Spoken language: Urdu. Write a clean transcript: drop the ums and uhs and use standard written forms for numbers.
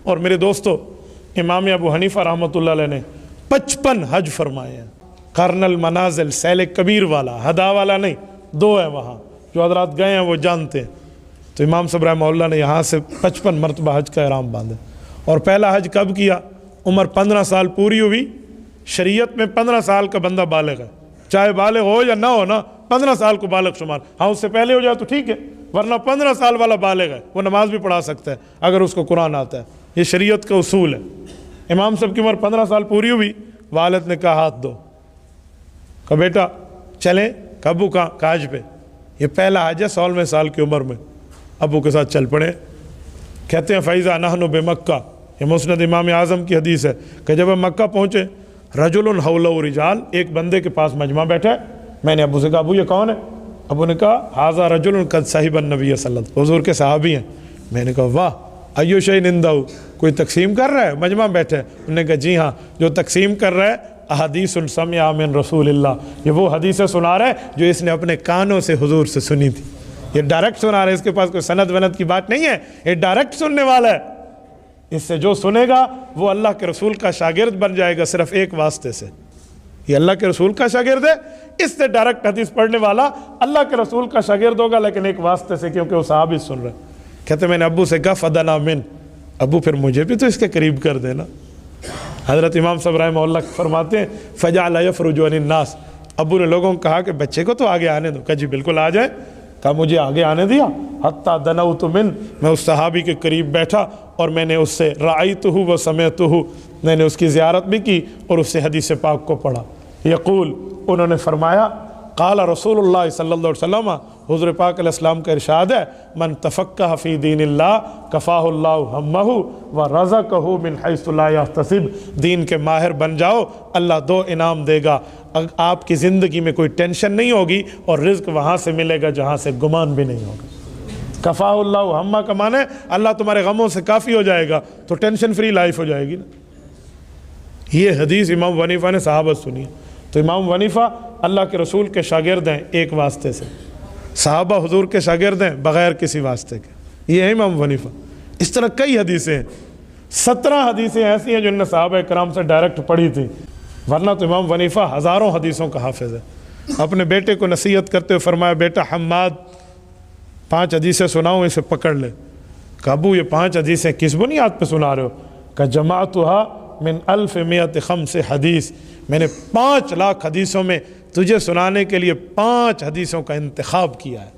اور میرے دوستو، امام ابو حنیفہ رحمۃ اللہ علیہ نے 55 حج فرمائے ہیں۔ قرن المنازل، سیل کبیر والا، ہدا والا نہیں، 2 ہے وہاں، جو حضرات گئے ہیں وہ جانتے ہیں۔ تو امام صاحب رحمہ اللہ نے یہاں سے 55 مرتبہ حج کا احرام باندھا۔ اور پہلا حج کب کیا؟ عمر 15 سال پوری ہوئی۔ شریعت میں 15 سال کا بندہ بالغ ہے، چاہے بالغ ہو یا نہ ہو نا، 15 سال کو بالغ شمار۔ ہاں اس سے پہلے ہو جائے تو ٹھیک ہے، ورنہ 15 سال والا بالغ ہے، وہ نماز بھی پڑھا سکتا ہے اگر اس کو قرآن آتا ہے۔ یہ شریعت کا اصول ہے۔ امام صاحب کی عمر 15 سال پوری ہوئی، والد نے کہا ہاتھ دو، کہا بیٹا چلیں، ابو کہاں؟ کہا حج پہ۔ یہ پہلا حج ہے 16ویں سال کی عمر میں۔ ابو کے ساتھ چل پڑے۔ کہتے ہیں فَإِذَا نَحْنُ بِمَكَّةَ، یہ مسند امام اعظم کی حدیث ہے کہ جب ہم مکہ پہنچے، رجل حولہ رجال، ایک بندے کے پاس مجمع بیٹھا ہے۔ میں نے ابو سے کہا ابو یہ کون ہے؟ ابو نے کہا ھذا رجل قد صحب النبی صلی اللہ علیہ وسلم، حضور کے صحابی ہیں۔ میں نے کہا واہ، ایو شیء عندہ، کوئی تقسیم کر رہا ہے؟ مجمع بیٹھے۔ انہوں نے کہا جی ہاں، جو تقسیم کر رہا ہے احادیث سمعها من رسول اللہ، یہ وہ حدیثیں سنا رہا ہے جو اس نے اپنے کانوں سے حضور سے سنی تھی۔ یہ ڈائریکٹ سنا رہا ہے، اس کے پاس کوئی سند وند کی بات نہیں ہے، یہ ڈائریکٹ سننے والا ہے۔ اس سے جو سنے گا وہ اللہ کے رسول کا شاگرد بن جائے گا، صرف ایک واسطے سے۔ یہ اللہ کے رسول کا شاگرد ہے، اس سے ڈائریکٹ حدیث پڑھنے والا اللہ کے رسول کا شاگرد ہوگا، لیکن ایک واسطے سے، کیونکہ وہ صحابی سن رہے۔ کہتے میں نے ابو سے کہا فدنا من، ابو پھر مجھے بھی تو اس کے قریب کر دینا۔ حضرت امام صاحب رحمہ اللہ فرماتے ہیں فجعل یفرج عن الناس، ابو نے لوگوں کو کہا کہ بچے کو تو آگے آنے دو۔ کہا جی بالکل آ جائے۔ کہا مجھے آگے آنے دیا، حتیٰ دنوت من، میں اس صحابی کے قریب بیٹھا اور میں نے اس سے رأیتہ و سمعتہ، میں نے اس کی زیارت بھی کی اور اس سے حدیث پاک کو پڑھا۔ یقول، انہوں نے فرمایا قال رسول اللہ صلی اللہ علیہ وسلم، حضور پاک علیہ السلام کا ارشاد ہے من تفقہ فی دین اللہ کفاہ اللہ ہمہ ورزقہ من حیث لا یحتسب، دین کے ماہر بن جاؤ، اللہ 2 انعام دے گا، آپ کی زندگی میں کوئی ٹینشن نہیں ہوگی اور رزق وہاں سے ملے گا جہاں سے گمان بھی نہیں ہوگا۔ کفاہ اللہ ہمہ کا معنی ہے اللہ تمہارے غموں سے کافی ہو جائے گا، تو ٹینشن فری لائف ہو جائے گی نا۔ یہ حدیث امام ابو حنیفہ نے صحابہ سنی۔ تو امام ابو حنیفہ اللہ کے رسول کے شاگرد ہیں ایک واسطے سے، صحابہ حضور کے شاگرد ہیں بغیر کسی واسطے کے۔ یہ ہے امام ابو حنیفہ۔ اس طرح کئی حدیثیں ہیں، 17 حدیثیں ایسی ہیں جو انہوں نے صحابہ کرام سے ڈائریکٹ پڑھی تھی، ورنہ تو امام ابو حنیفہ ہزاروں حدیثوں کا حافظ ہے۔ اپنے بیٹے کو نصیحت کرتے ہوئے فرمایا بیٹا حماد 5 حدیثیں سناؤں، اسے پکڑ لے۔ کہ ابو یہ 5 حدیثیں کس بنیاد پہ سنا رہے ہو؟ کہ جماعتها من 1105 حدیث، میں نے 5 لاکھ حدیثوں میں تجھے سنانے کے لیے 5 حدیثوں کا انتخاب کیا ہے۔